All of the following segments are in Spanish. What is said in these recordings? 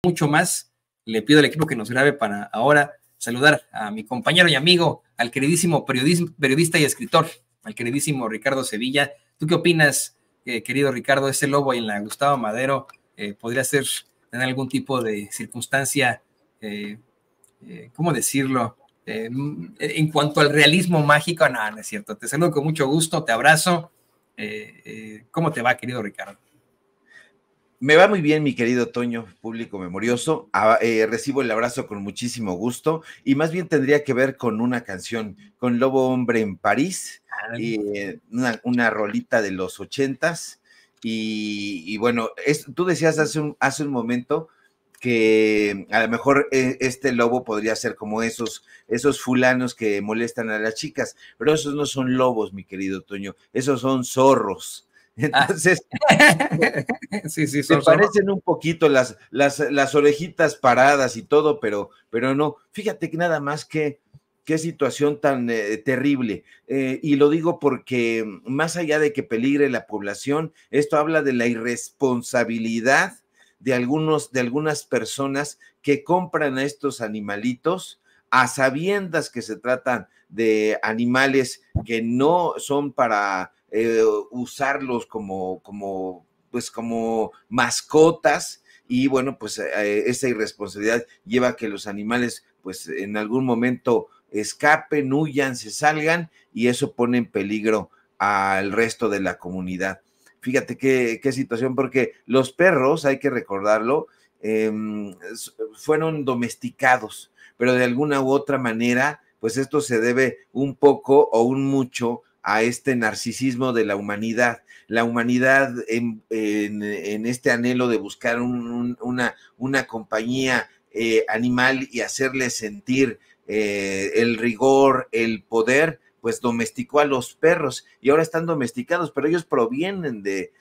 mucho más, le pido al equipo que nos grabe para ahora saludar a mi compañero y amigo, al queridísimo periodista y escritor, al queridísimo Ricardo Sevilla. ¿Tú qué opinas, querido Ricardo? Ese lobo en la Gustavo Madero podría tener algún tipo de circunstancia, ¿cómo decirlo? En cuanto al realismo mágico, no es cierto. Te saludo con mucho gusto, te abrazo. ¿Cómo te va, querido Ricardo? Me va muy bien, mi querido Toño, público memorioso. Recibo el abrazo con muchísimo gusto y más bien tendría que ver con una canción, con Lobo Hombre en París, una rolita de los 80s. Y bueno, tú decías hace un momento que a lo mejor este lobo podría ser como esos fulanos que molestan a las chicas, pero esos no son lobos, mi querido Toño, esos son zorros. Entonces, sí, te parecen un poquito las orejitas paradas y todo, pero no. Fíjate que nada más qué situación tan terrible. Y lo digo porque más allá de que peligre la población, esto habla de la irresponsabilidad de algunas personas que compran a estos animalitos a sabiendas que se tratan de animales que no son para usarlos como mascotas, y bueno, pues esa irresponsabilidad lleva a que los animales pues en algún momento escapen, huyan, se salgan, y eso pone en peligro al resto de la comunidad. Fíjate qué situación, porque los perros, hay que recordarlo, fueron domesticados, pero de alguna u otra manera, pues esto se debe un poco o un mucho a este narcisismo de la humanidad. La humanidad en este anhelo de buscar una compañía animal y hacerle sentir el rigor, el poder, pues domesticó a los perros y ahora están domesticados, pero ellos provienen de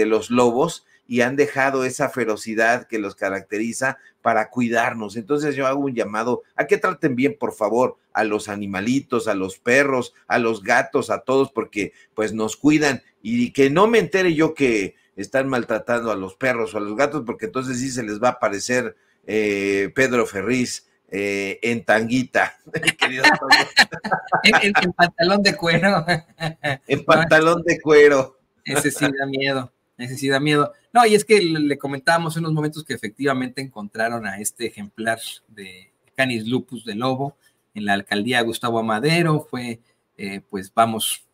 los lobos y han dejado esa ferocidad que los caracteriza para cuidarnos. Entonces yo hago un llamado a que traten bien, por favor, a los animalitos, a los perros, a los gatos, a todos, porque pues nos cuidan, y que no me entere yo que están maltratando a los perros o a los gatos, porque entonces sí se les va a aparecer Pedro Ferriz en tanguita. en pantalón de cuero. En pantalón de cuero. Ese sí da miedo. Ese sí da miedo. No, y es que le comentábamos en unos momentos que efectivamente encontraron a este ejemplar de Canis lupus de lobo en la alcaldía Gustavo Amadero. Fue, pues vamos,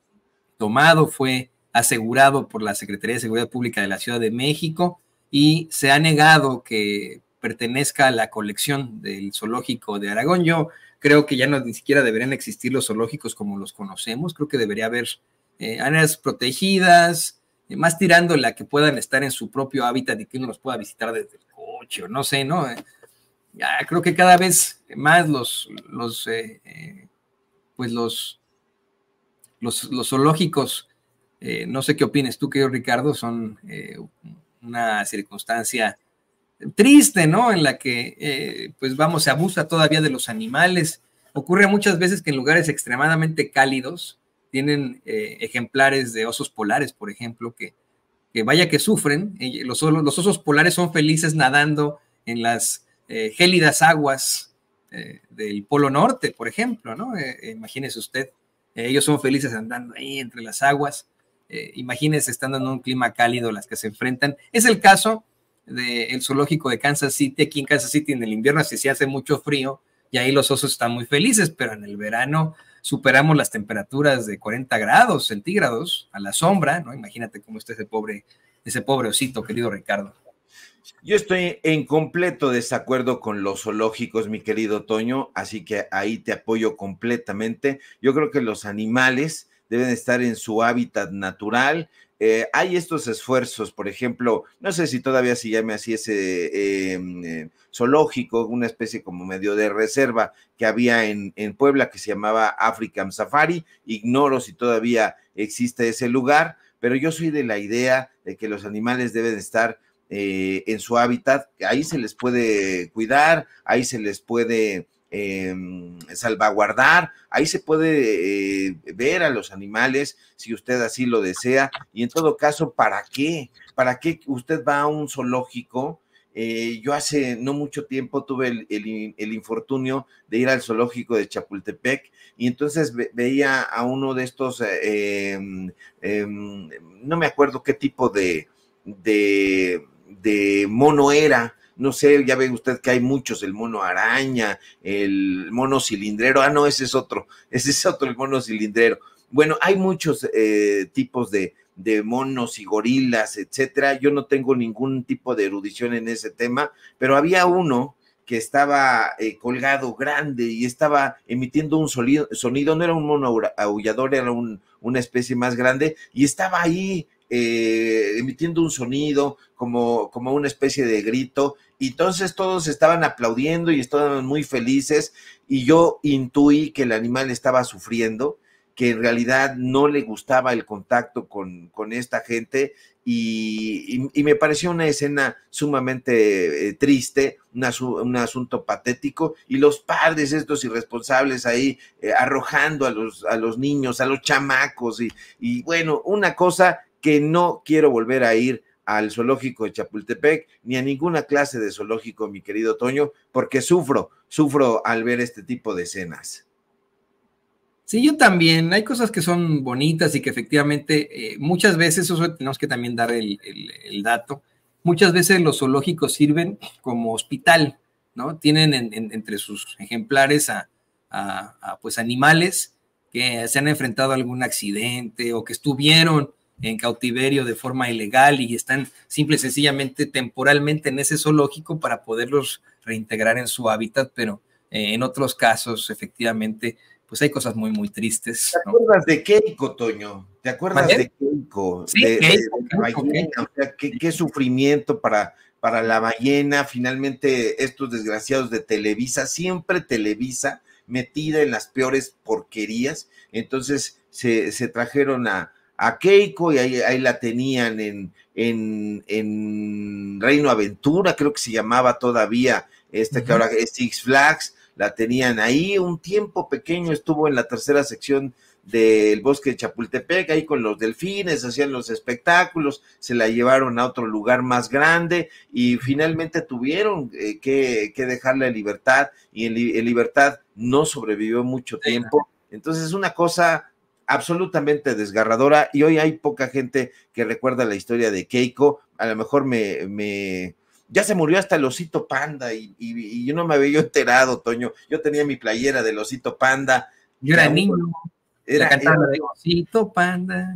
tomado, fue asegurado por la Secretaría de Seguridad Pública de la Ciudad de México y se ha negado que pertenezca a la colección del zoológico de Aragón. Yo creo que ya no ni siquiera deberían existir los zoológicos como los conocemos. Creo que debería haber áreas protegidas, más tirando la que puedan estar en su propio hábitat y que uno los pueda visitar desde el coche o no sé, ¿no? Ya creo que cada vez más los zoológicos, no sé qué opines tú, querido Ricardo, son una circunstancia triste, ¿no? En la que, pues vamos, se abusa todavía de los animales. Ocurre muchas veces que en lugares extremadamente cálidos tienen ejemplares de osos polares, por ejemplo, que vaya que sufren. Los osos polares son felices nadando en las gélidas aguas del Polo Norte, por ejemplo, ¿no? Imagínese usted, ellos son felices andando ahí entre las aguas. Imagínese estando en un clima cálido las que se enfrentan. Es el caso del zoológico de Kansas City. Aquí en Kansas City en el invierno así se hace mucho frío y ahí los osos están muy felices, pero en el verano superamos las temperaturas de 40 grados centígrados a la sombra, ¿no? Imagínate cómo está ese pobre osito, querido Ricardo. Yo estoy en completo desacuerdo con los zoológicos, mi querido Toño, así que ahí te apoyo completamente. Yo creo que los animales deben estar en su hábitat natural. Hay estos esfuerzos, por ejemplo, no sé si todavía se llame así ese zoológico, una especie como medio de reserva que había en Puebla que se llamaba African Safari. Ignoro si todavía existe ese lugar, pero yo soy de la idea de que los animales deben estar en su hábitat. Ahí se les puede cuidar, ahí se les puede salvaguardar, ahí se puede ver a los animales si usted así lo desea, y en todo caso, ¿para qué? ¿Para qué usted va a un zoológico Yo hace no mucho tiempo tuve el infortunio de ir al zoológico de Chapultepec y entonces veía a uno de estos, no me acuerdo qué tipo de mono era. No sé, ya ve usted que hay muchos, el mono araña, el mono cilindrero, no, ese es otro, el mono cilindrero. Bueno, hay muchos tipos de monos y gorilas, etcétera. Yo no tengo ningún tipo de erudición en ese tema, pero había uno que estaba colgado grande y estaba emitiendo un sonido, no era un mono aullador, era una especie más grande, y estaba ahí emitiendo un sonido como una especie de grito, y entonces todos estaban aplaudiendo y estaban muy felices, y yo intuí que el animal estaba sufriendo, que en realidad no le gustaba el contacto con esta gente, y me pareció una escena sumamente triste, un asunto patético, y los padres estos irresponsables ahí arrojando a los niños, a los chamacos, y bueno, una cosa que no quiero volver a ir al zoológico de Chapultepec, ni a ninguna clase de zoológico, mi querido Toño, porque sufro al ver este tipo de escenas. Sí, yo también. Hay cosas que son bonitas y que efectivamente muchas veces, eso tenemos que también dar el dato, muchas veces los zoológicos sirven como hospital, ¿no? Tienen entre sus ejemplares pues animales que se han enfrentado a algún accidente o que estuvieron en cautiverio de forma ilegal y están simple y sencillamente temporalmente en ese zoológico para poderlos reintegrar en su hábitat, pero en otros casos efectivamente pues hay cosas muy, muy tristes, ¿no? ¿Te acuerdas de Keiko, Toño? ¿Te acuerdas de Keiko? Sí, Keiko, la ballena, o sea, qué sufrimiento para la ballena. Finalmente, estos desgraciados de Televisa, siempre Televisa, metida en las peores porquerías. Entonces, se trajeron a Keiko y ahí la tenían en Reino Aventura, creo que se llamaba todavía, que ahora es Six Flags. La tenían ahí un tiempo pequeño, estuvo en la tercera sección del Bosque de Chapultepec, ahí con los delfines, hacían los espectáculos, se la llevaron a otro lugar más grande y finalmente tuvieron que dejarla en libertad, y en libertad no sobrevivió mucho tiempo. Entonces es una cosa absolutamente desgarradora, y hoy hay poca gente que recuerda la historia de Keiko. A lo mejor ya se murió hasta el osito panda, y yo no me había enterado, Toño. Yo tenía mi playera del osito panda. Yo era niño. La cantaba de osito panda.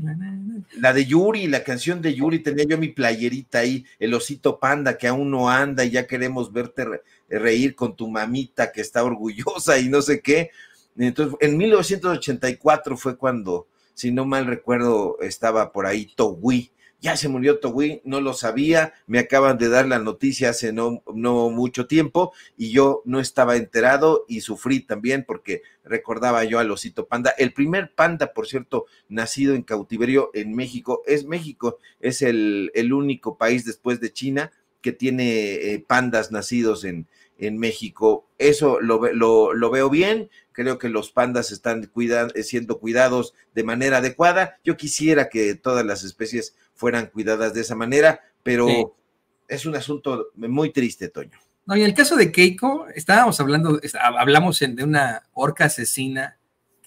La de Yuri, la canción de Yuri, tenía yo mi playerita ahí, el osito panda que aún no anda y ya queremos verte reír con tu mamita que está orgullosa y no sé qué. Entonces, en 1984 fue cuando, si no mal recuerdo, estaba por ahí Togui. Ya se murió Togui, no lo sabía, me acaban de dar la noticia hace no mucho tiempo y yo no estaba enterado y sufrí también porque recordaba yo al osito panda. El primer panda, por cierto, nacido en cautiverio en México, es el único país después de China que tiene pandas nacidos en México. Eso lo veo bien. Creo que los pandas están siendo cuidados de manera adecuada. Yo quisiera que todas las especies fueran cuidadas de esa manera, pero sí, es un asunto muy triste, Toño. No, y en el caso de Keiko, hablamos de una orca asesina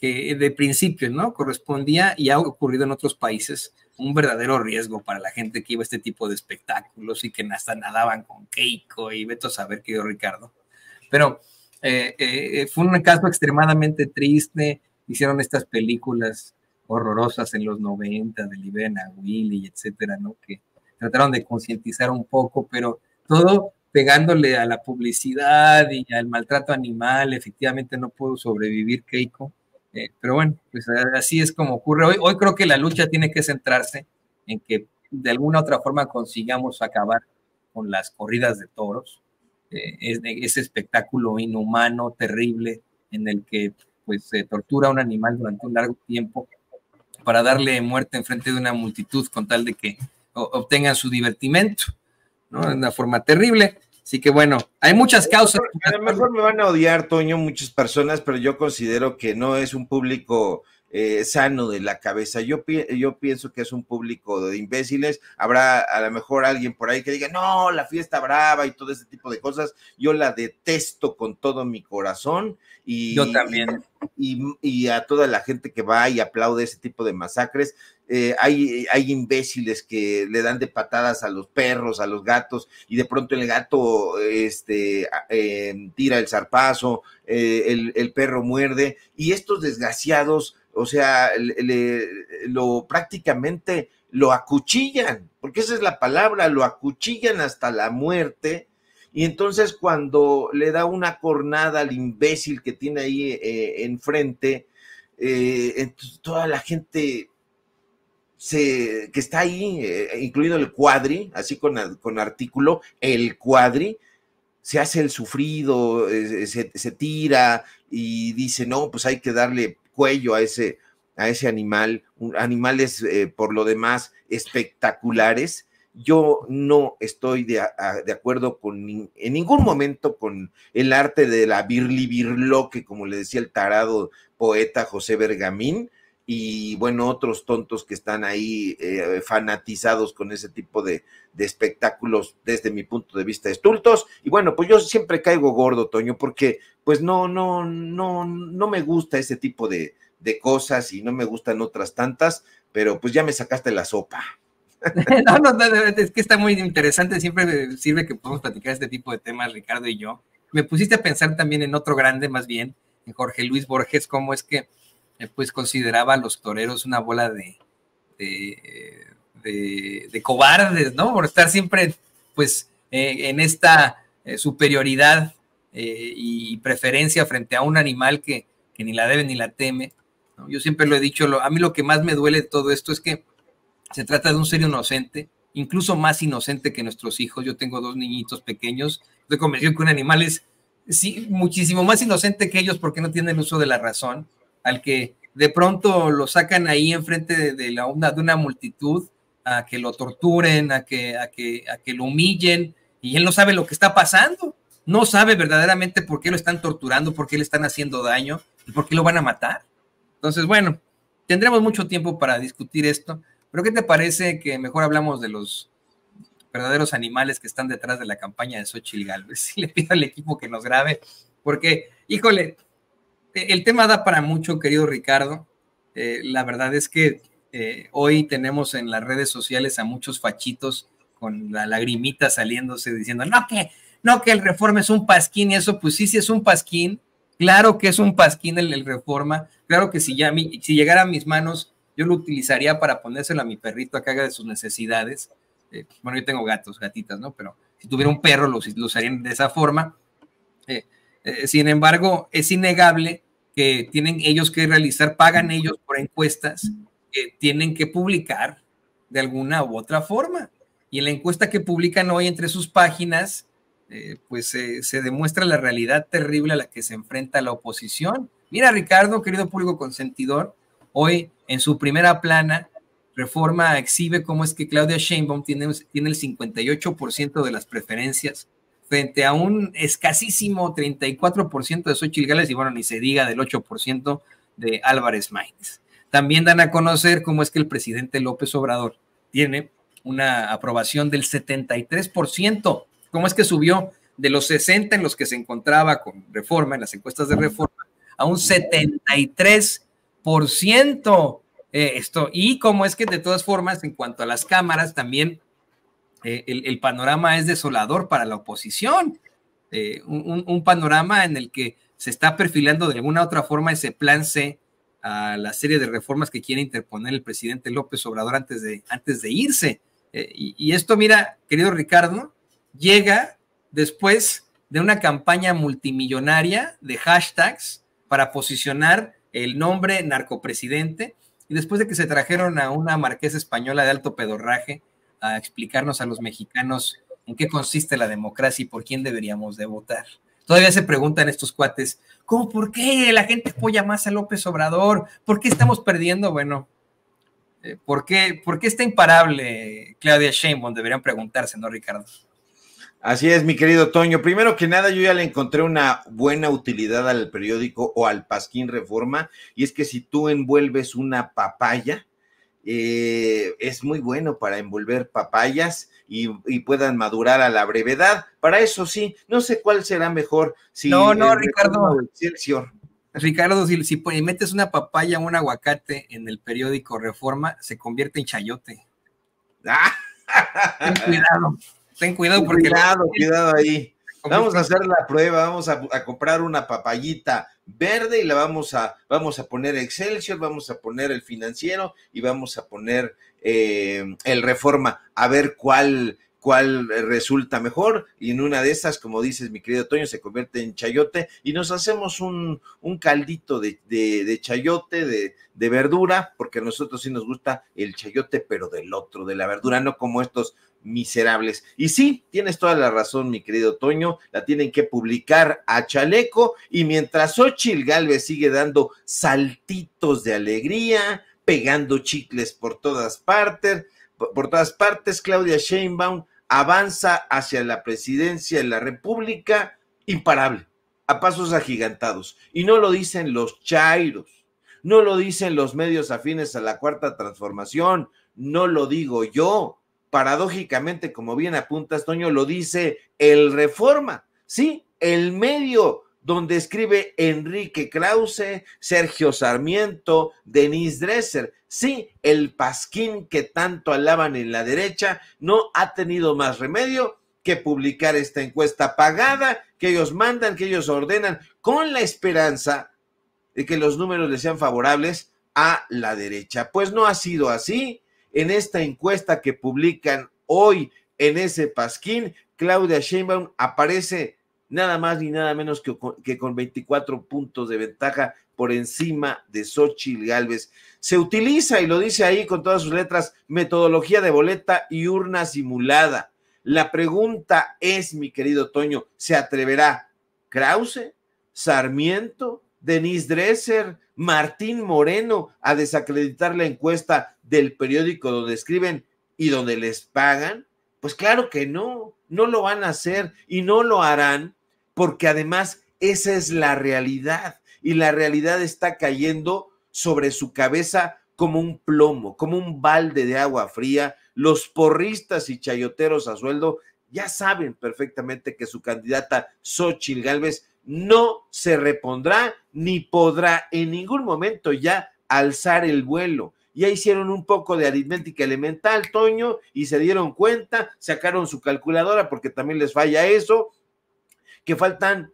que de principio, ¿no? Correspondía, y ha ocurrido en otros países, un verdadero riesgo para la gente que iba a este tipo de espectáculos y que hasta nadaban con Keiko, y vete a saber, querido Ricardo. Pero fue un caso extremadamente triste. Hicieron estas películas horrorosas en los 90 de Libena, Willy, etcétera, ¿no? Que trataron de concientizar un poco, pero todo pegándole a la publicidad y al maltrato animal. Efectivamente no pudo sobrevivir Keiko, pero bueno, pues así es como ocurre. Hoy creo que la lucha tiene que centrarse en que de alguna otra forma consigamos acabar con las corridas de toros, ese espectáculo inhumano, terrible, en el que pues se tortura a un animal durante un largo tiempo para darle muerte en frente de una multitud con tal de que obtengan su divertimento, ¿no? De una forma terrible. Así que bueno, hay muchas causas. A lo mejor me van a odiar, Toño, muchas personas, pero yo considero que no es un público sano de la cabeza. Yo pienso que es un público de imbéciles. Habrá a lo mejor alguien por ahí que diga, no, la fiesta brava y todo ese tipo de cosas. Yo la detesto con todo mi corazón. Yo también. Y a toda la gente que va y aplaude ese tipo de masacres. Hay imbéciles que le dan de patadas a los perros, a los gatos, y de pronto el gato tira el zarpazo, el perro muerde, y estos desgraciados, o sea, prácticamente lo acuchillan, porque esa es la palabra, lo acuchillan hasta la muerte. Y entonces cuando le da una cornada al imbécil que tiene ahí enfrente, entonces toda la gente que está ahí, incluido el cuadri, así con artículo, el cuadri, se hace el sufrido, se tira y dice, no, pues hay que darle cuello a ese animal, animales por lo demás espectaculares. Yo no estoy de acuerdo en ningún momento con el arte de la birlibirloque, como le decía el tarado poeta José Bergamín, y bueno, otros tontos que están ahí fanatizados con ese tipo de espectáculos, desde mi punto de vista, estultos. Y bueno, pues yo siempre caigo gordo, Toño, porque pues no me gusta ese tipo de cosas, y no me gustan otras tantas, pero pues ya me sacaste la sopa. No, es que está muy interesante, siempre sirve que podamos platicar este tipo de temas, Ricardo y yo. Me pusiste a pensar también en otro grande, más bien, en Jorge Luis Borges, cómo es que pues consideraba a los toreros una bola de cobardes, ¿no? Por estar siempre pues en esta superioridad y preferencia frente a un animal que ni la debe ni la teme, ¿no? Yo siempre lo he dicho, a mí lo que más me duele de todo esto es que se trata de un ser inocente, incluso más inocente que nuestros hijos. Yo tengo 2 niñitos pequeños, estoy convencido que un animal es sí, muchísimo más inocente que ellos porque no tienen uso de la razón, al que de pronto lo sacan ahí enfrente de una multitud, a que lo torturen, a que lo humillen, y él no sabe lo que está pasando, no sabe verdaderamente por qué lo están torturando, por qué le están haciendo daño, y por qué lo van a matar. Entonces, bueno, tendremos mucho tiempo para discutir esto, pero ¿qué te parece que mejor hablamos de los verdaderos animales que están detrás de la campaña de Xóchitl Gálvez? Y le pido al equipo que nos grabe, porque, híjole, el tema da para mucho, querido Ricardo. La verdad es que hoy tenemos en las redes sociales a muchos fachitos con la lagrimita saliéndose diciendo, no que el Reforma es un pasquín, y eso, pues sí es un pasquín, claro que es un pasquín el Reforma, claro que si llegara a mis manos, yo lo utilizaría para ponérselo a mi perrito a que haga de sus necesidades. Bueno, yo tengo gatitas, ¿no? Pero si tuviera un perro, lo usarían de esa forma. Sin embargo, es innegable que tienen ellos que pagan ellos por encuestas que tienen que publicar de alguna u otra forma. Y en la encuesta que publican hoy entre sus páginas, pues se demuestra la realidad terrible a la que se enfrenta la oposición. Mira, Ricardo, querido público consentidor, hoy en su primera plana, Reforma exhibe cómo es que Claudia Sheinbaum tiene el 58% de las preferencias, frente a un escasísimo 34% de Xóchitl Gálvez, y bueno, ni se diga del 8% de Álvarez Maínez. También dan a conocer cómo es que el presidente López Obrador tiene una aprobación del 73%, cómo es que subió de los 60 en los que se encontraba con Reforma, en las encuestas de Reforma, a un 73%. Y cómo es que de todas formas, en cuanto a las cámaras, también el panorama es desolador para la oposición, un panorama en el que se está perfilando de alguna otra forma ese plan C a la serie de reformas que quiere interponer el presidente López Obrador antes de irse. Y esto, mira, querido Ricardo, llega después de una campaña multimillonaria de hashtags para posicionar el nombre narcopresidente, y después de que se trajeron a una marquesa española de alto pedorraje a explicarnos a los mexicanos en qué consiste la democracia y por quién deberíamos de votar. Todavía se preguntan estos cuates, ¿por qué la gente apoya más a López Obrador? ¿Por qué estamos perdiendo? Bueno, ¿por qué está imparable Claudia Sheinbaum? Deberían preguntarse, ¿no, Ricardo? Así es, mi querido Toño. Primero que nada, yo ya le encontré una buena utilidad al periódico o al Pasquín Reforma, y es que si tú envuelves una papaya, es muy bueno para envolver papayas y puedan madurar a la brevedad. Para eso sí, no sé cuál será mejor, si No, no, el Reforma Ricardo. o Excelsior. Ricardo, si metes una papaya o un aguacate en el periódico Reforma, se convierte en chayote. ¡Ah! Ten cuidado porque Cuidado ahí. Vamos a convierte hacer la prueba, vamos a comprar una papayita verde y la vamos a poner Excelsior, vamos a poner el Financiero y vamos a poner el Reforma, a ver cuál resulta mejor, y en una de esas, como dices, mi querido Toño, se convierte en chayote y nos hacemos un caldito de chayote, de verdura, porque a nosotros sí nos gusta el chayote, pero del otro, de la verdura, no como estos miserables. Y sí, tienes toda la razón, mi querido Toño, la tienen que publicar a chaleco, y mientras Xóchitl Gálvez sigue dando saltitos de alegría, pegando chicles por todas partes, Claudia Sheinbaum avanza hacia la presidencia de la República imparable, a pasos agigantados. Y no lo dicen los chairos, no lo dicen los medios afines a la Cuarta Transformación, no lo digo yo. Paradójicamente, como bien apuntas, Toño, lo dice el Reforma, sí, el medio donde escribe Enrique Krause, Sergio Sarmiento, Denise Dresser. Sí, el Pasquín que tanto alaban en la derecha no ha tenido más remedio que publicar esta encuesta pagada que ellos mandan, que ellos ordenan, con la esperanza de que los números les sean favorables a la derecha. Pues no ha sido así. En esta encuesta que publican hoy en ese Pasquín, Claudia Sheinbaum aparece nada más ni nada menos que con 24 puntos de ventaja por encima de Xóchitl Gálvez. Se utiliza, y lo dice ahí con todas sus letras, metodología de boleta y urna simulada. La pregunta es, mi querido Toño, ¿se atreverá Krause, Sarmiento, Denise Dresser, Martín Moreno a desacreditar la encuesta del periódico donde escriben y donde les pagan? Pues claro que no, no lo van a hacer y no lo harán, porque además esa es la realidad, y la realidad está cayendo sobre su cabeza como un plomo, como un balde de agua fría. Los porristas y chayoteros a sueldo ya saben perfectamente que su candidata Xóchitl Gálvez no se repondrá ni podrá en ningún momento ya alzar el vuelo. Ya hicieron un poco de aritmética elemental, Toño, y se dieron cuenta, sacaron su calculadora, porque también les falla eso, que faltan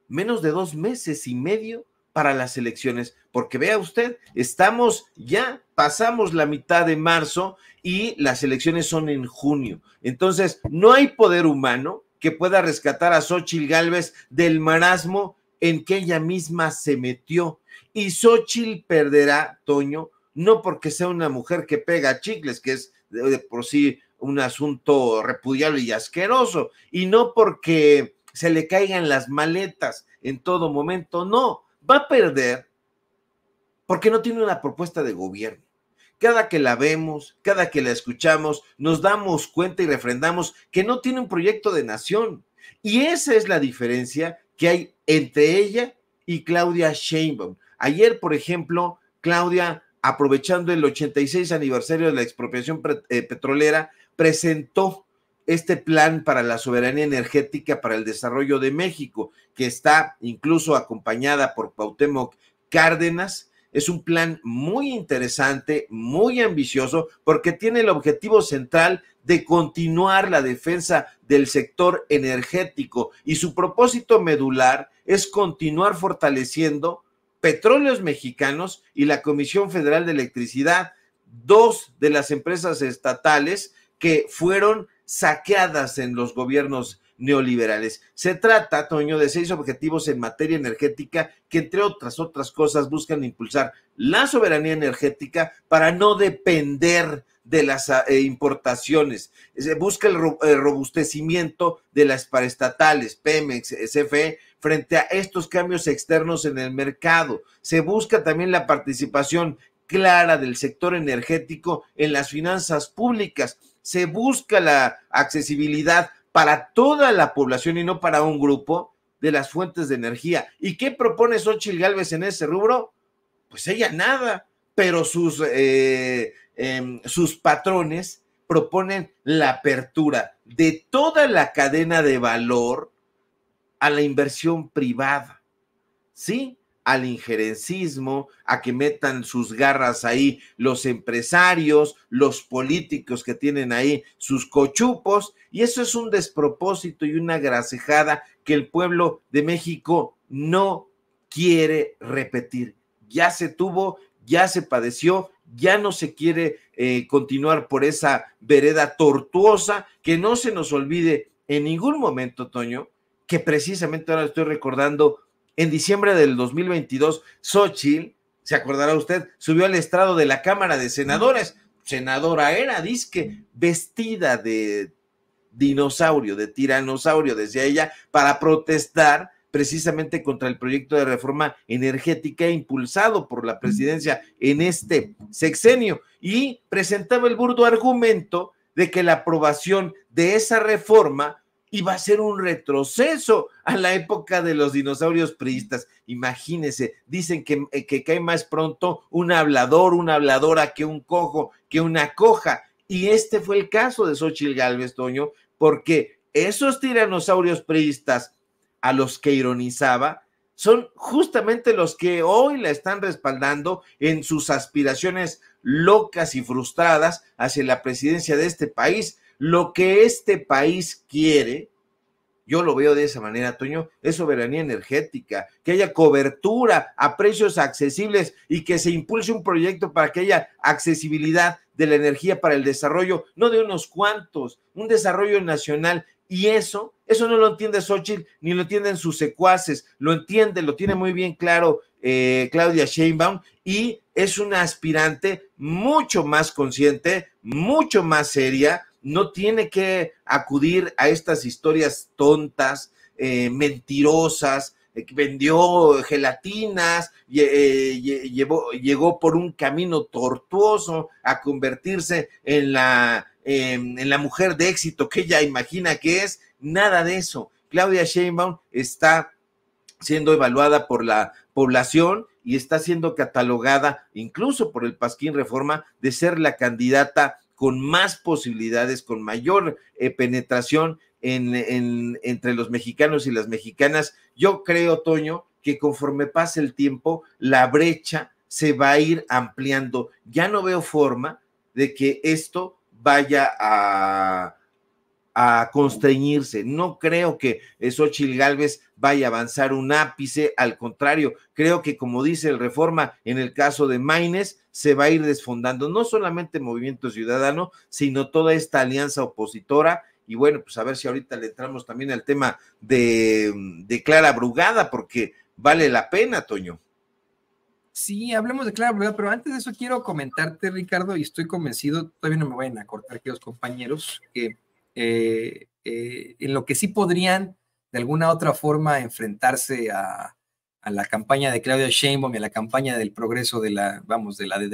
menos de 2 meses y medio para las elecciones, porque vea usted, pasamos la mitad de marzo y las elecciones son en junio. Entonces, no hay poder humano que pueda rescatar a Xóchitl Gálvez del marasmo en que ella misma se metió. Y Xóchitl perderá, Toño, no porque sea una mujer que pega chicles, que es de por sí un asunto repudiable y asqueroso, y no porque se le caigan las maletas en todo momento, no, va a perder porque no tiene una propuesta de gobierno. Cada que la vemos, cada que la escuchamos, nos damos cuenta y refrendamos que no tiene un proyecto de nación. Y esa es la diferencia que hay entre ella y Claudia Sheinbaum. Ayer, por ejemplo, Claudia, aprovechando el 86 aniversario de la expropiación petrolera, presentó este plan para la soberanía energética para el desarrollo de México, que está incluso acompañada por Cuauhtémoc Cárdenas. Es un plan muy interesante, muy ambicioso, porque tiene el objetivo central de continuar la defensa del sector energético, y su propósito medular es continuar fortaleciendo Petróleos Mexicanos y la Comisión Federal de Electricidad, dos de las empresas estatales que fueron saqueadas en los gobiernos neoliberales. Se trata, Toño, de 6 objetivos en materia energética que, entre otras cosas, buscan impulsar la soberanía energética para no depender de las importaciones. Se busca el robustecimiento de las paraestatales, Pemex, CFE, frente a estos cambios externos en el mercado. Se busca también la participación clara del sector energético en las finanzas públicas. Se busca la accesibilidad para toda la población y no para un grupo de las fuentes de energía. ¿Y qué propone Xóchitl Gálvez en ese rubro? Pues ella nada, pero sus patrones proponen la apertura de toda la cadena de valor a la inversión privada, ¿sí? Al injerencismo, a que metan sus garras ahí los empresarios, los políticos que tienen ahí sus cochupos, y eso es un despropósito y una grasejada que el pueblo de México no quiere repetir. Ya se tuvo, ya se padeció, ya no se quiere continuar por esa vereda tortuosa. Que no se nos olvide en ningún momento, Toño, que precisamente ahora estoy recordando, en diciembre del 2022, Xóchitl, se acordará usted, subió al estrado de la Cámara de Senadores, senadora era, dizque, vestida de dinosaurio, de tiranosaurio, decía ella, para protestar precisamente contra el proyecto de reforma energética impulsado por la presidencia en este sexenio, y presentaba el burdo argumento de que la aprobación de esa reforma iba a ser un retroceso a la época de los dinosaurios priistas. Imagínense, dicen que cae más pronto un hablador, una habladora, que un cojo, que una coja, y este fue el caso de Xóchitl Gálvez, Toño, porque esos tiranosaurios priistas a los que ironizaba son justamente los que hoy la están respaldando en sus aspiraciones locas y frustradas hacia la presidencia de este país. Lo que este país quiere, yo lo veo de esa manera, Toño, es soberanía energética, que haya cobertura a precios accesibles y que se impulse un proyecto para que haya accesibilidad de la energía para el desarrollo, no de unos cuantos, un desarrollo nacional. Y eso no lo entiende Xóchitl, ni lo entienden sus secuaces, lo tiene muy bien claro Claudia Sheinbaum, y es una aspirante mucho más consciente, mucho más seria. No tiene que acudir a estas historias tontas, mentirosas, vendió gelatinas, llegó por un camino tortuoso a convertirse en la mujer de éxito que ella imagina que es. Nada de eso. Claudia Sheinbaum está siendo evaluada por la población y está siendo catalogada incluso por el Pasquín Reforma de ser la candidata con más posibilidades, con mayor penetración entre los mexicanos y las mexicanas. Yo creo, Toño, que conforme pase el tiempo, la brecha se va a ir ampliando. Ya no veo forma de que esto vaya a constreñirse. No creo que Xóchitl Gálvez vaya a avanzar un ápice, al contrario, creo que, como dice el Reforma, en el caso de Maynes, se va a ir desfondando no solamente Movimiento Ciudadano, sino toda esta alianza opositora. Y bueno, pues a ver si ahorita le entramos también al tema de Clara Brugada, porque vale la pena, Toño. Sí, hablemos de Clara Brugada, pero antes de eso quiero comentarte, Ricardo, y estoy convencido, todavía no me vayan a cortar aquí los compañeros, que en lo que sí podrían de alguna otra forma enfrentarse a la campaña de Claudia Sheinbaum y a la campaña del progreso de la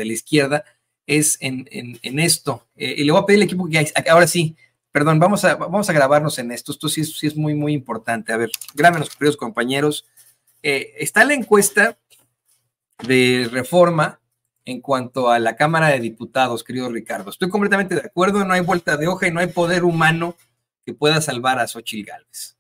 izquierda, es en esto. Y le voy a pedir al equipo que ahora sí, perdón, vamos a grabarnos en esto. Esto sí es muy, muy importante. A ver, grábenos, queridos compañeros. Está la encuesta de Reforma en cuanto a la Cámara de Diputados, querido Ricardo. Estoy completamente de acuerdo, no hay vuelta de hoja y no hay poder humano que pueda salvar a Xóchitl Gálvez.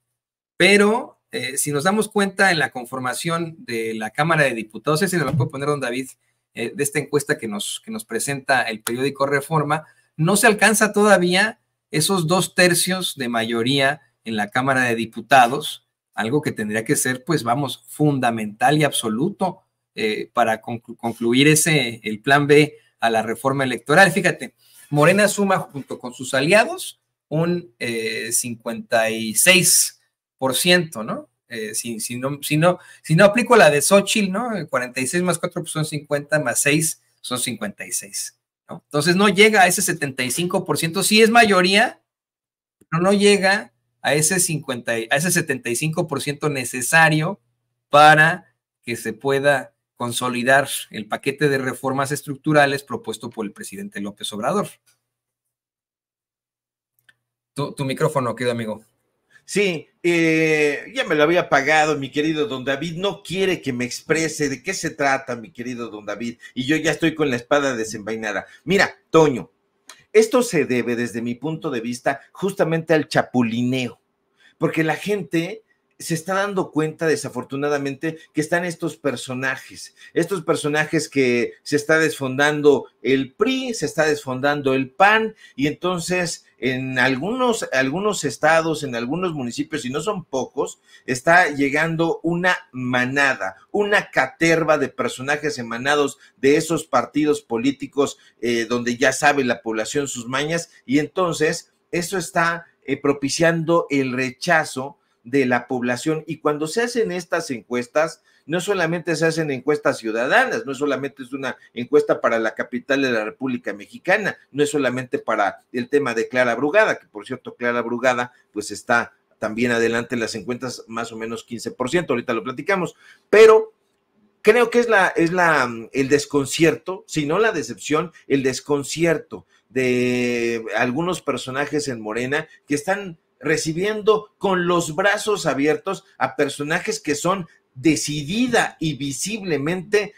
Pero si nos damos cuenta en la conformación de la Cámara de Diputados, ese se lo puede poner don David, de esta encuesta que nos presenta el periódico Reforma, no se alcanza todavía esos 2/3 de mayoría en la Cámara de Diputados, algo que tendría que ser, pues vamos, fundamental y absoluto para concluir el plan B a la reforma electoral. Fíjate, Morena suma junto con sus aliados un 56%, ¿no? Si no aplico la de Xóchitl, ¿no? 46 más 4 pues son 50, más 6 son 56, ¿no? Entonces no llega a ese 75%, sí es mayoría, pero no llega a ese 75% necesario para que se pueda consolidar el paquete de reformas estructurales propuesto por el presidente López Obrador. Tu micrófono, querido amigo. Sí, ya me lo había pagado, mi querido don David. No quiere que me exprese de qué se trata, mi querido don David. Y yo ya estoy con la espada desenvainada. Mira, Toño, esto se debe, desde mi punto de vista, justamente al chapulineo, porque la gente se está dando cuenta, desafortunadamente, que están estos personajes que se está desfondando el PRI, se está desfondando el PAN, y entonces en algunos estados, en algunos municipios, y no son pocos, está llegando una manada, una caterva de personajes emanados de esos partidos políticos donde ya sabe la población sus mañas, y entonces eso está propiciando el rechazo de la población. Y cuando se hacen estas encuestas, no solamente se hacen encuestas ciudadanas, no solamente es una encuesta para la capital de la República Mexicana, no es solamente para el tema de Clara Brugada, que por cierto Clara Brugada pues está también adelante en las encuestas, más o menos 15%, ahorita lo platicamos, pero creo que es el desconcierto, si no la decepción, el desconcierto de algunos personajes en Morena que están recibiendo con los brazos abiertos a personajes que son decidida y visiblemente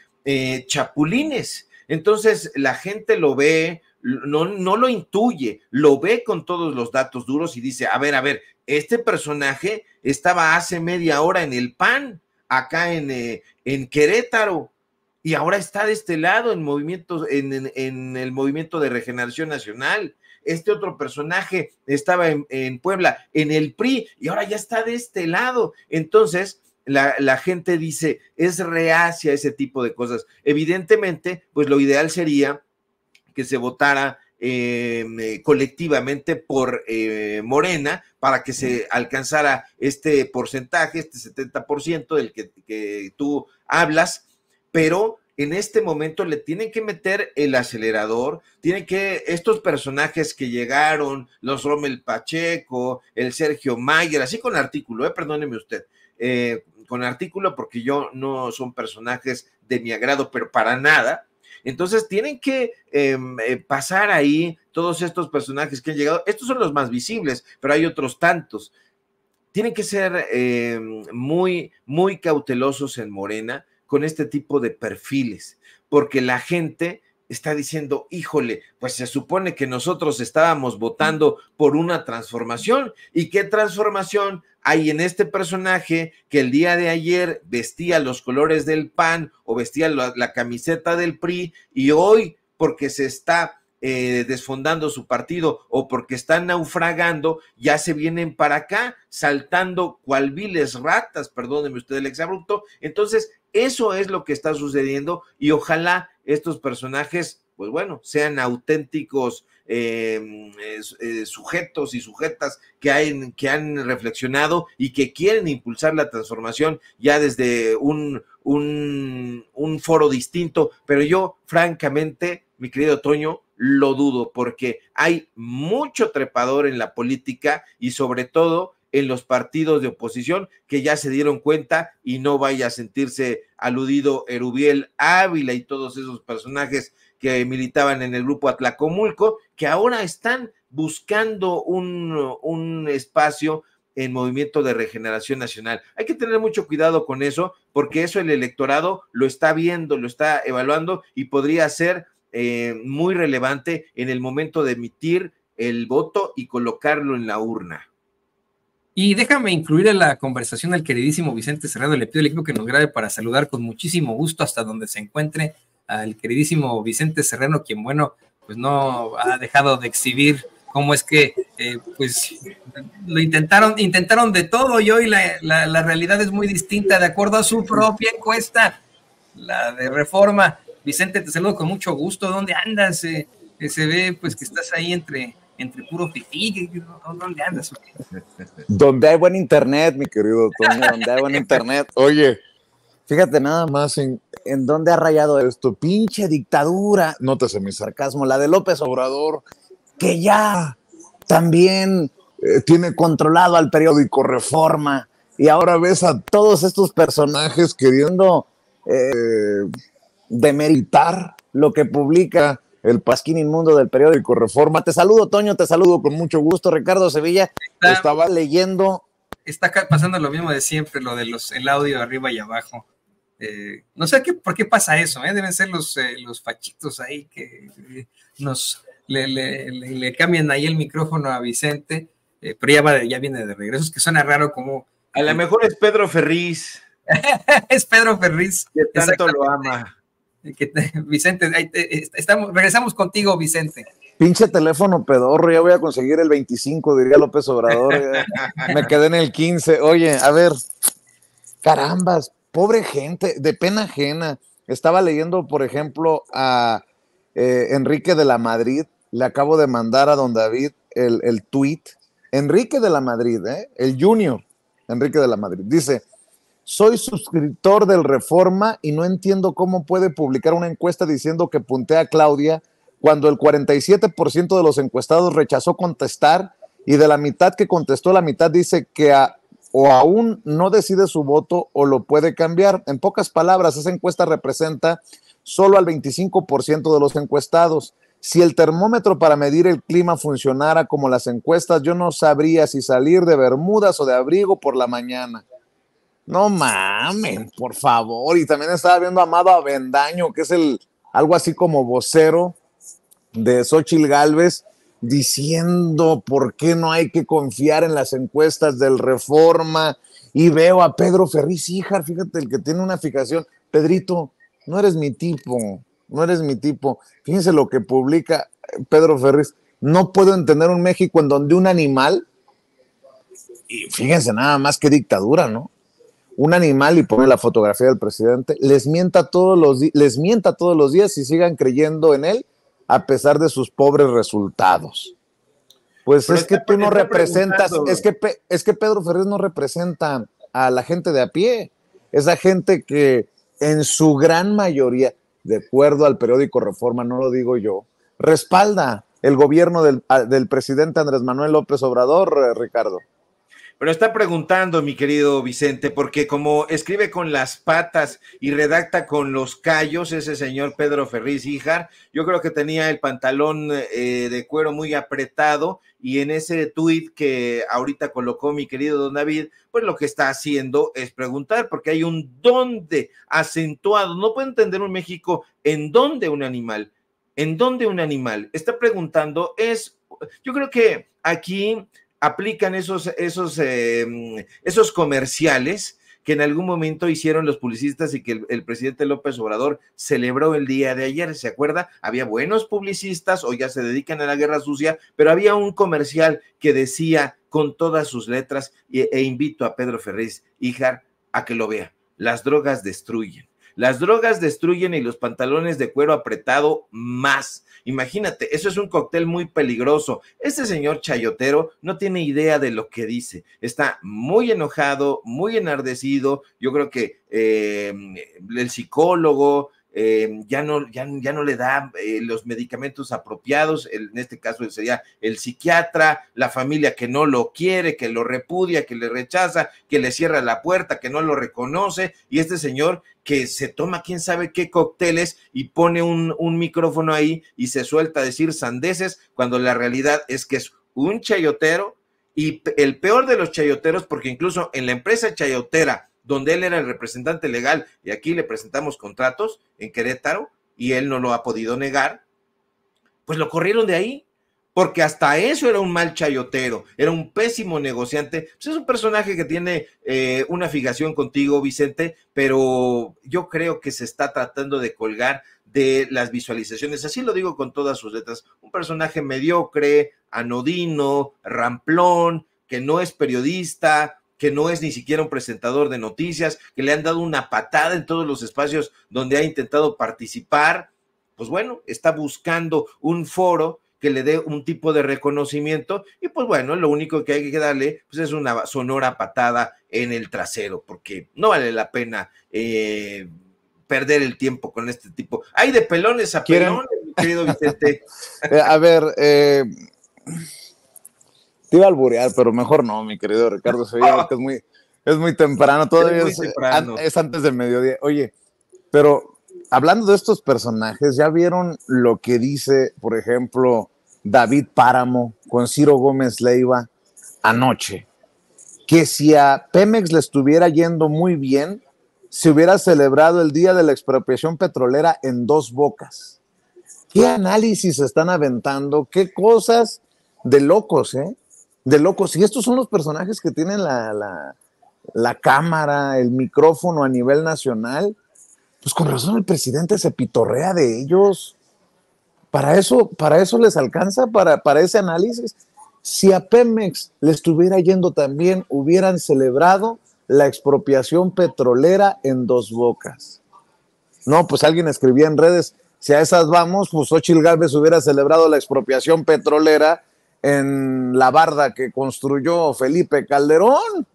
chapulines. Entonces la gente lo ve, no lo intuye, lo ve con todos los datos duros y dice, a ver, este personaje estaba hace media hora en el PAN, acá en Querétaro, y ahora está de este lado en el Movimiento de Regeneración Nacional. Este otro personaje estaba en Puebla, en el PRI, y ahora ya está de este lado. Entonces, la gente dice, es reacia a ese tipo de cosas. Evidentemente, pues lo ideal sería que se votara colectivamente por Morena para que se alcanzara este porcentaje, este 70% del que tú hablas, pero en este momento le tienen que meter el acelerador, estos personajes que llegaron, los Rommel Pacheco, el Sergio Mayer, así con artículo, perdóneme usted, con artículo porque yo no son personajes de mi agrado, pero para nada. Entonces tienen que pasar ahí todos estos personajes que han llegado. Estos son los más visibles, pero hay otros tantos. Tienen que ser muy, muy cautelosos en Morena con este tipo de perfiles, porque la gente está diciendo, híjole, pues se supone que nosotros estábamos votando por una transformación. ¿Y qué transformación hay en este personaje que el día de ayer vestía los colores del PAN o vestía la camiseta del PRI, y hoy, porque se está desfondando su partido o porque están naufragando, ya se vienen para acá saltando cual viles ratas, perdónenme usted el exabrupto? Entonces eso es lo que está sucediendo, y ojalá estos personajes, pues bueno, sean auténticos sujetos y sujetas que han reflexionado y que quieren impulsar la transformación ya desde un foro distinto. Pero yo, francamente, mi querido Toño, lo dudo, porque hay mucho trepador en la política y sobre todo en los partidos de oposición que ya se dieron cuenta, y no vaya a sentirse aludido Erubiel Ávila y todos esos personajes que militaban en el grupo Atlacomulco, que ahora están buscando un espacio en Movimiento de Regeneración Nacional. Hay que tener mucho cuidado con eso, porque eso el electorado lo está viendo, lo está evaluando, y podría ser muy relevante en el momento de emitir el voto y colocarlo en la urna. Y déjame incluir en la conversación al queridísimo Vicente Serrano. Le pido al equipo que nos grabe para saludar con muchísimo gusto hasta donde se encuentre al queridísimo Vicente Serrano, quien, bueno, pues no ha dejado de exhibir cómo es que, pues, lo intentaron de todo, y hoy la realidad es muy distinta, de acuerdo a su propia encuesta, la de Reforma. Vicente, te saludo con mucho gusto. ¿Dónde andas? Se ve, pues, que estás ahí entre puro fifí. ¿Dónde andas? Donde hay buen internet, mi querido Toño, donde hay buen internet. Oye, fíjate nada más en dónde ha rayado esto. Pinche dictadura, nótese mi sarcasmo, la de López Obrador, que ya también tiene controlado al periódico Reforma, y ahora ves a todos estos personajes queriendo demeritar lo que publica el pasquín inmundo del periódico Reforma. Te saludo, Toño, te saludo con mucho gusto. Ricardo Sevilla, estaba leyendo está pasando lo mismo de siempre, lo de el audio arriba y abajo. No sé por qué pasa eso, deben ser los fachitos ahí que le cambian ahí el micrófono a Vicente, pero ya viene de regreso, es que suena raro como... A lo mejor es Pedro Ferriz. Es Pedro Ferriz. Que tanto lo ama. Vicente, regresamos contigo, Vicente. Pinche teléfono pedorro, ya voy a conseguir el 25, diría López Obrador. Me quedé en el 15. Oye, a ver, carambas, pobre gente, de pena ajena. Estaba leyendo, por ejemplo, a Enrique de la Madrid. Le acabo de mandar a don David el tweet. Enrique de la Madrid, el junior Enrique de la Madrid. Dice: soy suscriptor del Reforma y no entiendo cómo puede publicar una encuesta diciendo que puntea a Claudia cuando el 47% de los encuestados rechazó contestar y de la mitad que contestó, la mitad dice que o aún no decide su voto o lo puede cambiar. En pocas palabras, esa encuesta representa solo al 25% de los encuestados. Si el termómetro para medir el clima funcionara como las encuestas, yo no sabría si salir de bermudas o de abrigo por la mañana. No mamen, por favor. Y también estaba viendo a Amado Avendaño, que es algo así como vocero de Xóchitl Gálvez, diciendo por qué no hay que confiar en las encuestas del Reforma. Y veo a Pedro Ferriz Híjar, fíjate, el que tiene una fijación. Pedrito, no eres mi tipo, no eres mi tipo. Fíjense lo que publica Pedro Ferriz. No puedo entender un México en donde un animal, y fíjense nada más qué dictadura, ¿no? Un animal, y pone la fotografía del presidente, les mienta todos los días y sigan creyendo en él a pesar de sus pobres resultados. Pues pero es que tú no representas, es que Pedro Ferriz no representa a la gente de a pie, esa gente que en su gran mayoría, de acuerdo al periódico Reforma, no lo digo yo, respalda el gobierno del presidente Andrés Manuel López Obrador, Ricardo. Pero está preguntando, mi querido Vicente, porque como escribe con las patas y redacta con los callos ese señor Pedro Ferriz Híjar, yo creo que tenía el pantalón de cuero muy apretado, y en ese tuit que ahorita colocó mi querido don David, pues lo que está haciendo es preguntar, porque hay un dónde acentuado. No puede entender un México en dónde un animal, está preguntando. Yo creo que aquí aplican esos comerciales que en algún momento hicieron los publicistas y que el presidente López Obrador celebró el día de ayer, ¿se acuerda? Había buenos publicistas, o ya se dedican a la guerra sucia, pero había un comercial que decía con todas sus letras, e invito a Pedro Ferriz Híjar a que lo vea: las drogas destruyen. Las drogas destruyen, y los pantalones de cuero apretado más. Imagínate, eso es un cóctel muy peligroso. Este señor chayotero no tiene idea de lo que dice. Está muy enojado, muy enardecido. Yo creo que el psicólogo ya no le da los medicamentos apropiados. En este caso sería el psiquiatra, la familia que no lo quiere, que lo repudia, que le rechaza, que le cierra la puerta, que no lo reconoce, y este señor que se toma quién sabe qué cócteles y pone un micrófono ahí y se suelta a decir sandeces, cuando la realidad es que es un chayotero, y el peor de los chayoteros, porque incluso en la empresa chayotera donde él era el representante legal, y aquí le presentamos contratos en Querétaro, y él no lo ha podido negar, pues lo corrieron de ahí, porque hasta eso era un mal chayotero, era un pésimo negociante. Pues es un personaje que tiene una fijación contigo, Vicente, pero yo creo que se está tratando de colgar de las visualizaciones, así lo digo con todas sus letras, un personaje mediocre, anodino, ramplón, que no es periodista, que no es ni siquiera un presentador de noticias, que le han dado una patada en todos los espacios donde ha intentado participar. Pues bueno, está buscando un foro que le dé un tipo de reconocimiento, y pues bueno, lo único que hay que darle pues es una sonora patada en el trasero, porque no vale la pena perder el tiempo con este tipo. Hay de pelones a pelones, mi querido Vicente. A ver, te iba a alburear, pero mejor no, mi querido Ricardo. Que es muy temprano, todavía es antes del mediodía. Oye, pero hablando de estos personajes, ¿ya vieron lo que dice, por ejemplo, David Páramo con Ciro Gómez Leiva anoche? que si a Pemex le estuviera yendo muy bien, se hubiera celebrado el día de la expropiación petrolera en Dos Bocas. ¿Qué análisis están aventando? ¿Qué cosas de locos, eh? De locos. Y estos son los personajes que tienen la cámara, el micrófono a nivel nacional. Pues con razón el presidente se pitorrea de ellos. Para eso les alcanza, para ese análisis. Si a Pemex le estuviera yendo tan bien, hubieran celebrado la expropiación petrolera en Dos Bocas. No, pues alguien escribía en redes, si a esas vamos, pues Xóchitl Gálvez hubiera celebrado la expropiación petrolera en la barda que construyó Felipe Calderón.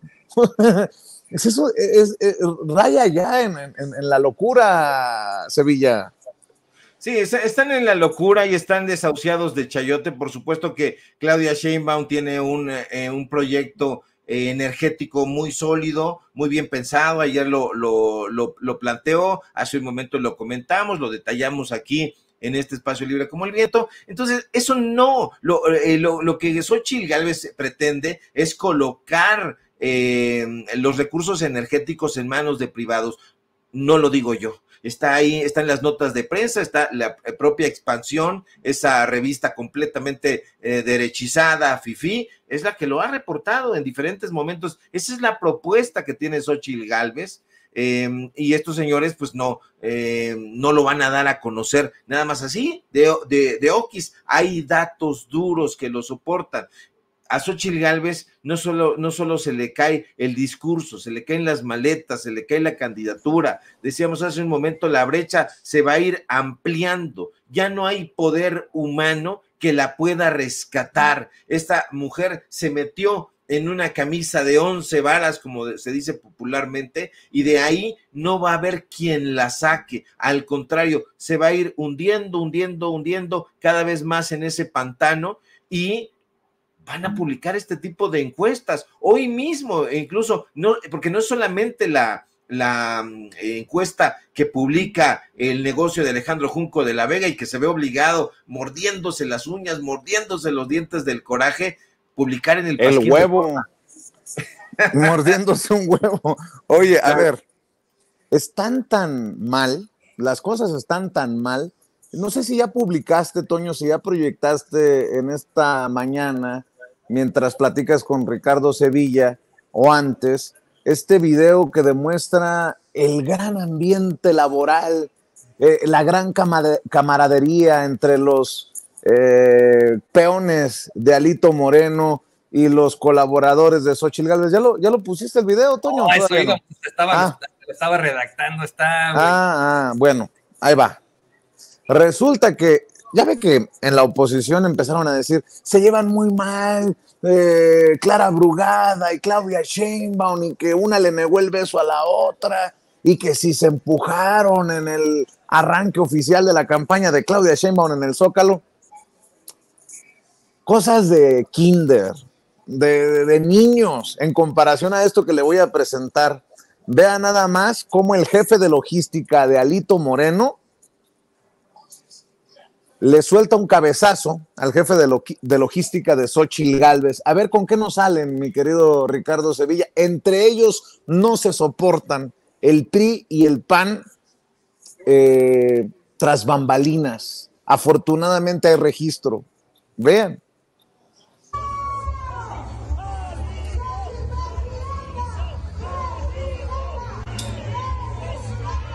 Raya ya en la locura, Sevilla. Sí, están en la locura y están desahuciados de chayote. Por supuesto que Claudia Sheinbaum tiene un proyecto energético muy sólido, muy bien pensado. Ayer lo planteó, hace un momento lo comentamos, lo detallamos aquí en este espacio libre como el viento. Entonces, eso no, lo que Xóchitl Gálvez pretende es colocar los recursos energéticos en manos de privados. No lo digo yo. Está ahí, está en las notas de prensa, está la propia Expansión, esa revista completamente derechizada, fifí, es la que lo ha reportado en diferentes momentos. Esa es la propuesta que tiene Xóchitl Gálvez, y estos señores pues no lo van a dar a conocer nada más así, de oquis. Hay datos duros que lo soportan. A Xóchitl Gálvez no solo se le cae el discurso, se le caen las maletas, se le cae la candidatura. Decíamos hace un momento, la brecha se va a ir ampliando. Ya no hay poder humano que la pueda rescatar. Esta mujer se metió en una camisa de 11 varas, como se dice popularmente, y de ahí no va a haber quien la saque. Al contrario, se va a ir hundiendo cada vez más en ese pantano, y van a publicar este tipo de encuestas hoy mismo, incluso, no, porque no es solamente la encuesta que publica El Negocio de Alejandro Junco de la Vega y que se ve obligado, mordiéndose las uñas, mordiéndose los dientes del coraje, publicar en el Pasquín. El huevo, mordiéndose un huevo. Oye, a ver, están tan mal, las cosas están tan mal. No sé si ya publicaste, Toño, si ya proyectaste en esta mañana, mientras platicas con Ricardo Sevilla, o antes, este video que demuestra el gran ambiente laboral, la gran camaradería entre los peones de Alito Moreno y los colaboradores de Xóchitl Gálvez. ¿Ya lo pusiste el video, Toño? No, eso no? Estaba redactando, bueno, ahí va. Resulta que, ya ve que en la oposición empezaron a decir, se llevan muy mal Clara Brugada y Claudia Sheinbaum, y que una le negó el beso a la otra, y que si se empujaron en el arranque oficial de la campaña de Claudia Sheinbaum en el Zócalo. Cosas de kinder, de niños, en comparación a esto que le voy a presentar. Vea nada más cómo el jefe de logística de Alito Moreno le suelta un cabezazo al jefe de logística de Xóchitl Gálvez. A ver con qué nos salen, mi querido Ricardo Sevilla. Entre ellos no se soportan el PRI y el PAN tras bambalinas. Afortunadamente hay registro. Vean.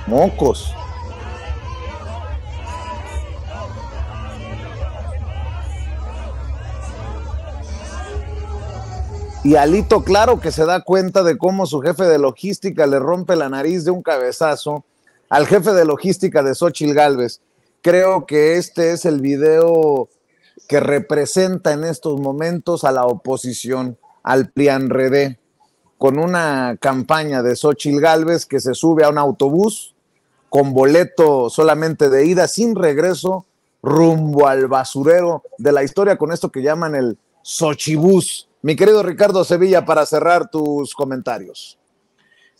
Mocos. Y Alito, claro que se da cuenta de cómo su jefe de logística le rompe la nariz de un cabezazo al jefe de logística de Xóchitl Gálvez. Creo que este es el video que representa en estos momentos a la oposición, al PRIANREDE, con una campaña de Xóchitl Gálvez que se sube a un autobús con boleto solamente de ida, sin regreso, rumbo al basurero de la historia, con esto que llaman el Xochibús. Mi querido Ricardo Sevilla, para cerrar tus comentarios.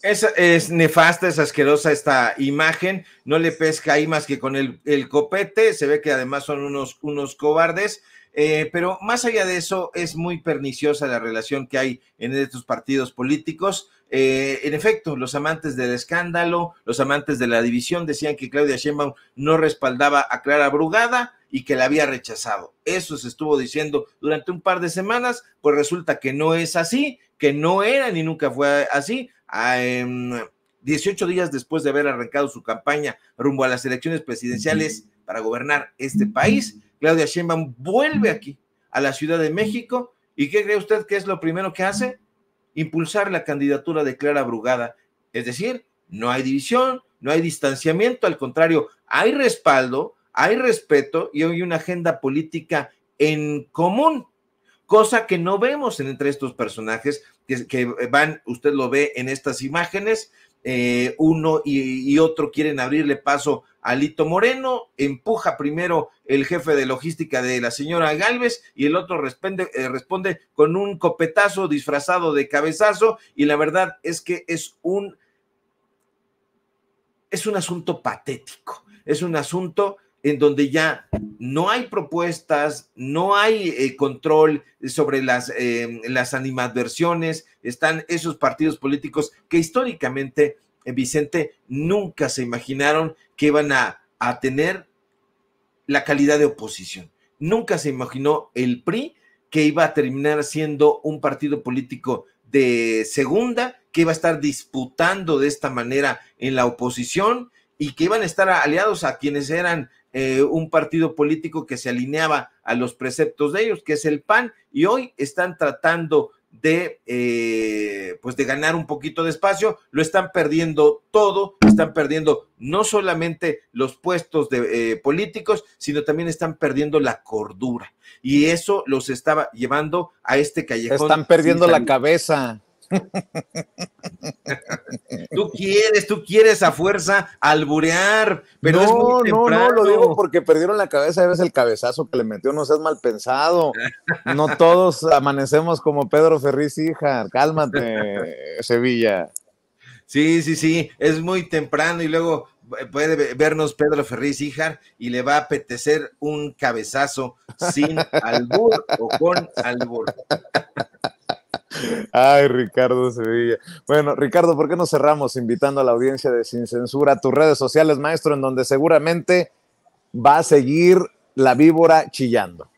Es nefasta, es asquerosa esta imagen, no le pesca ahí más que con el copete, se ve que además son unos cobardes. Pero más allá de eso, es muy perniciosa la relación que hay en estos partidos políticos. En efecto, los amantes del escándalo, los amantes de la división decían que Claudia Sheinbaum no respaldaba a Clara Brugada y que la había rechazado. Eso se estuvo diciendo durante un par de semanas, pues resulta que no es así, que no era ni nunca fue así. 18 días después de haber arrancado su campaña rumbo a las elecciones presidenciales para gobernar este país, Claudia Sheinbaum vuelve aquí a la Ciudad de México. ¿Y qué cree usted que es lo primero que hace? Impulsar la candidatura de Clara Brugada. Es decir, no hay división, no hay distanciamiento, al contrario, hay respaldo, hay respeto y hay una agenda política en común, cosa que no vemos entre estos personajes que van, usted lo ve en estas imágenes. Uno y otro quieren abrirle paso a Lito Moreno, empuja primero el jefe de logística de la señora Gálvez y el otro responde con un copetazo disfrazado de cabezazo, y la verdad es que es un asunto patético, es un asunto en donde ya no hay propuestas, no hay control sobre las animadversiones. Están esos partidos políticos que históricamente, Vicente, nunca se imaginaron que iban a tener la calidad de oposición. Nunca se imaginó el PRI que iba a terminar siendo un partido político de segunda, que iba a estar disputando de esta manera en la oposición y que iban a estar aliados a quienes eran un partido político que se alineaba a los preceptos de ellos, que es el PAN, y hoy están tratando de ganar un poquito de espacio. Lo están perdiendo todo, están perdiendo no solamente los puestos de políticos, sino también están perdiendo la cordura, y eso los estaba llevando a este callejón. Están perdiendo la cabeza. Tú quieres a fuerza alburear, pero es muy temprano. No, lo digo porque perdieron la cabeza, ves el cabezazo que le metió, no seas mal pensado. No todos amanecemos como Pedro Ferriz Híjar, cálmate, Sevilla. Sí, es muy temprano y luego puede vernos Pedro Ferriz Híjar y le va a apetecer un cabezazo sin albur o con albur. Ay, Ricardo Sevilla. Bueno, Ricardo, ¿por qué no cerramos invitando a la audiencia de Sin Censura a tus redes sociales, maestro, en donde seguramente va a seguir la víbora chillando?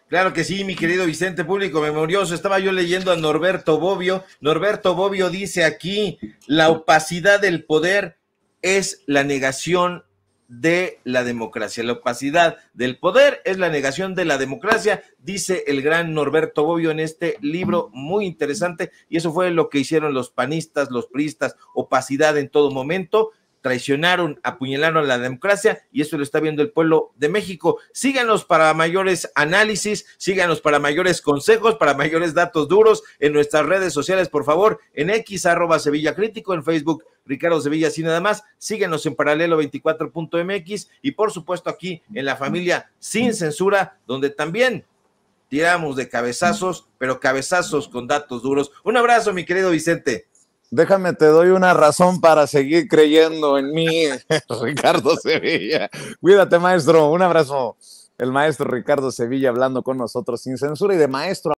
Claro que sí, mi querido Vicente, público memorioso. Estaba yo leyendo a Norberto Bobbio. Norberto Bobbio dice aquí: la opacidad del poder es la negación de la democracia. La opacidad del poder es la negación de la democracia, dice el gran Norberto Bobbio en este libro muy interesante, y eso fue lo que hicieron los panistas, los priistas: opacidad en todo momento. Traicionaron, apuñalaron a la democracia, y eso lo está viendo el pueblo de México. Síganos para mayores análisis, síganos para mayores consejos, para mayores datos duros en nuestras redes sociales, por favor, en X, @Sevilla Crítico, en Facebook, Ricardo Sevilla, así nada más. Síguenos en Paralelo24.mx y por supuesto aquí en la familia Sin Censura, donde también tiramos de cabezazos, pero cabezazos con datos duros. Un abrazo, mi querido Vicente. Déjame, te doy una razón para seguir creyendo en mí, Ricardo Sevilla. Cuídate, maestro. Un abrazo. El maestro Ricardo Sevilla hablando con nosotros sin censura, y de maestro